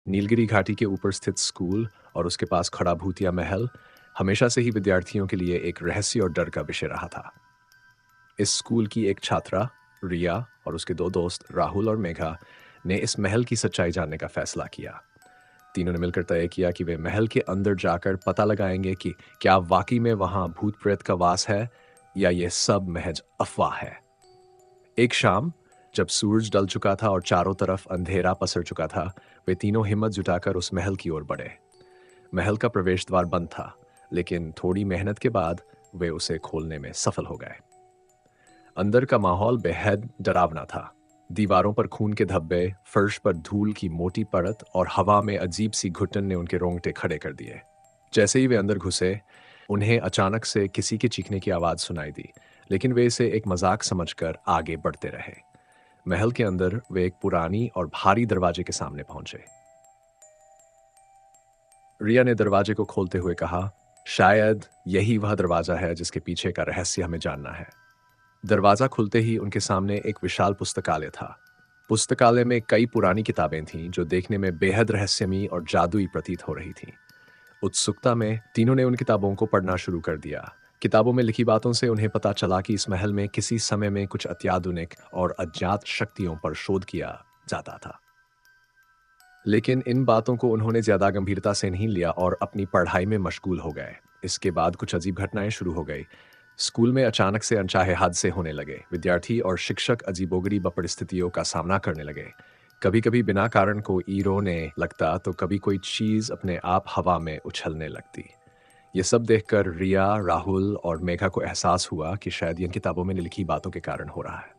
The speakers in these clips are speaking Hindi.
नीलगिरी घाटी के ऊपर स्थित स्कूल और उसके पास खड़ा भूतिया महल हमेशा से ही विद्यार्थियों के लिए एक रहस्य और डर का विषय रहा था। इस स्कूल की एक छात्रा रिया और उसके दो दोस्त राहुल और मेघा ने इस महल की सच्चाई जानने का फैसला किया। तीनों ने मिलकर तय किया कि वे महल के अंदर जाकर पता लगाएंगे कि क्या वाकई में वहां भूत प्रेत का वास है या यह सब महज अफवाह है। एक शाम जब सूरज ढल चुका था और चारों तरफ अंधेरा पसर चुका था, वे तीनों हिम्मत जुटाकर उस महल की ओर बढ़े। महल का प्रवेश द्वार बंद था, लेकिन थोड़ी मेहनत के बाद वे उसे खोलने में सफल हो गए। अंदर का माहौल बेहद डरावना था। दीवारों पर खून के धब्बे, फर्श पर धूल की मोटी परत और हवा में अजीब सी घुटन ने उनके रोंगटे खड़े कर दिए। जैसे ही वे अंदर घुसे, उन्हें अचानक से किसी के चीखने की आवाज सुनाई दी, लेकिन वे इसे एक मजाक समझकर आगे बढ़ते रहे। महल के अंदर वे एक पुरानी और भारी दरवाजे के सामने पहुंचे। रिया ने दरवाजे को खोलते हुए कहा, शायद यही वह दरवाजा है जिसके पीछे का रहस्य हमें जानना है। दरवाजा खुलते ही उनके सामने एक विशाल पुस्तकालय था। पुस्तकालय में कई पुरानी किताबें थीं जो देखने में बेहद रहस्यमयी और जादुई प्रतीत हो रही थीं। उत्सुकता में तीनों ने उन किताबों को पढ़ना शुरू कर दिया। किताबों में लिखी बातों से उन्हें पता चला कि इस महल में किसी समय में कुछ अत्याधुनिक और अज्ञात शक्तियों पर शोध किया जाता था। लेकिन इन बातों को उन्होंने ज्यादा गंभीरता से नहीं लिया और अपनी पढ़ाई में मशगूल हो गए। इसके बाद कुछ अजीब घटनाएं शुरू हो गई। स्कूल में अचानक से अनचाहे हादसे होने लगे। विद्यार्थी और शिक्षक अजीबोगरीब परिस्थितियों का सामना करने लगे। कभी कभी बिना कारण कोई रोने लगता तो कभी कोई चीज अपने आप हवा में उछलने लगती। ये सब देखकर रिया, राहुल और मेघा को एहसास हुआ कि शायद इन किताबों में लिखी बातों के कारण हो रहा है।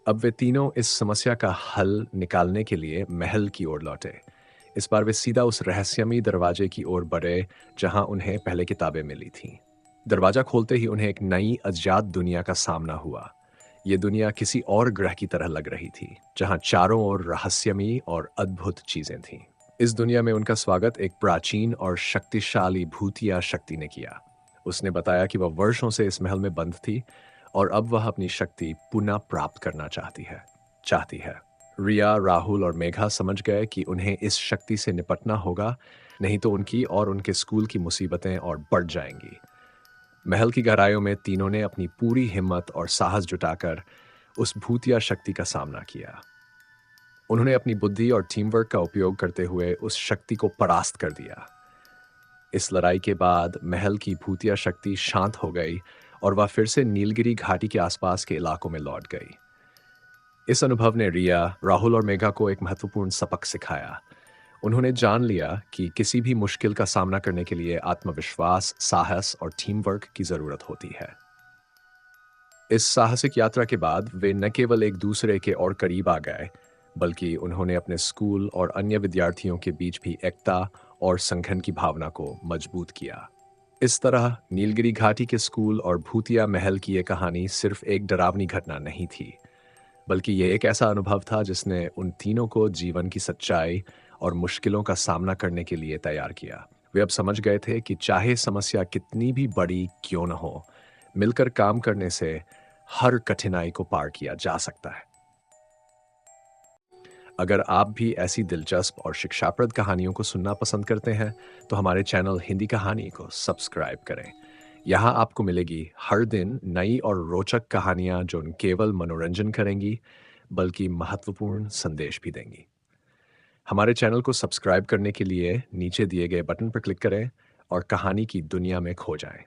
अब वे तीनों इस समस्या का हल निकालने के लिए महल की ओर लौटे। इस बार वे सीधा उस रहस्यमयी दरवाजे की ओर बढ़े जहां उन्हें पहले किताबें मिली थीं। दरवाजा खोलते ही उन्हें एक नई अज्ञात दुनिया का सामना हुआ। ये दुनिया किसी और ग्रह की तरह लग रही थी, जहां चारों ओर रहस्यमयी और अद्भुत चीजें थीं। इस दुनिया में उनका स्वागत एक प्राचीन और शक्तिशाली भूतिया शक्ति ने किया। उसने बताया कि वह वर्षों से इस महल में बंद थी और अब वह अपनी शक्ति पुनः प्राप्त करना चाहती है। रिया, राहुल और मेघा समझ गए कि उन्हें इस शक्ति से निपटना होगा, नहीं तो उनकी और उनके स्कूल की मुसीबतें और बढ़ जाएंगी। महल की गहराइयों में तीनों ने अपनी पूरी हिम्मत और साहस जुटाकर उस भूतिया शक्ति का सामना किया। उन्होंने अपनी बुद्धि और टीम वर्क का उपयोग करते हुए उस शक्ति को परास्त कर दिया। इस लड़ाई के बाद महल की भूतिया शक्ति शांत हो गई और वह फिर से नीलगिरी घाटी के आसपास के इलाकों में लौट गई। इस अनुभव ने रिया, राहुल और मेघा को एक महत्वपूर्ण सबक सिखाया। उन्होंने जान लिया कि किसी भी मुश्किल का सामना करने के लिए आत्मविश्वास, साहस और टीम वर्क की जरूरत होती है। इस साहसिक यात्रा के बाद वे न केवल एक दूसरे के और करीब आ गए, बल्कि उन्होंने अपने स्कूल और अन्य विद्यार्थियों के बीच भी एकता और संगठन की भावना को मजबूत किया। इस तरह नीलगिरी घाटी के स्कूल और भूतिया महल की यह कहानी सिर्फ एक डरावनी घटना नहीं थी, बल्कि ये एक ऐसा अनुभव था जिसने उन तीनों को जीवन की सच्चाई और मुश्किलों का सामना करने के लिए तैयार किया। वे अब समझ गए थे कि चाहे समस्या कितनी भी बड़ी क्यों न हो, मिलकर काम करने से हर कठिनाई को पार किया जा सकता है। अगर आप भी ऐसी दिलचस्प और शिक्षाप्रद कहानियों को सुनना पसंद करते हैं, तो हमारे चैनल हिंदी कहानी को सब्सक्राइब करें। यहाँ आपको मिलेगी हर दिन नई और रोचक कहानियाँ जो न केवल मनोरंजन करेंगी, बल्कि महत्वपूर्ण संदेश भी देंगी। हमारे चैनल को सब्सक्राइब करने के लिए नीचे दिए गए बटन पर क्लिक करें और कहानी की दुनिया में खो जाएं।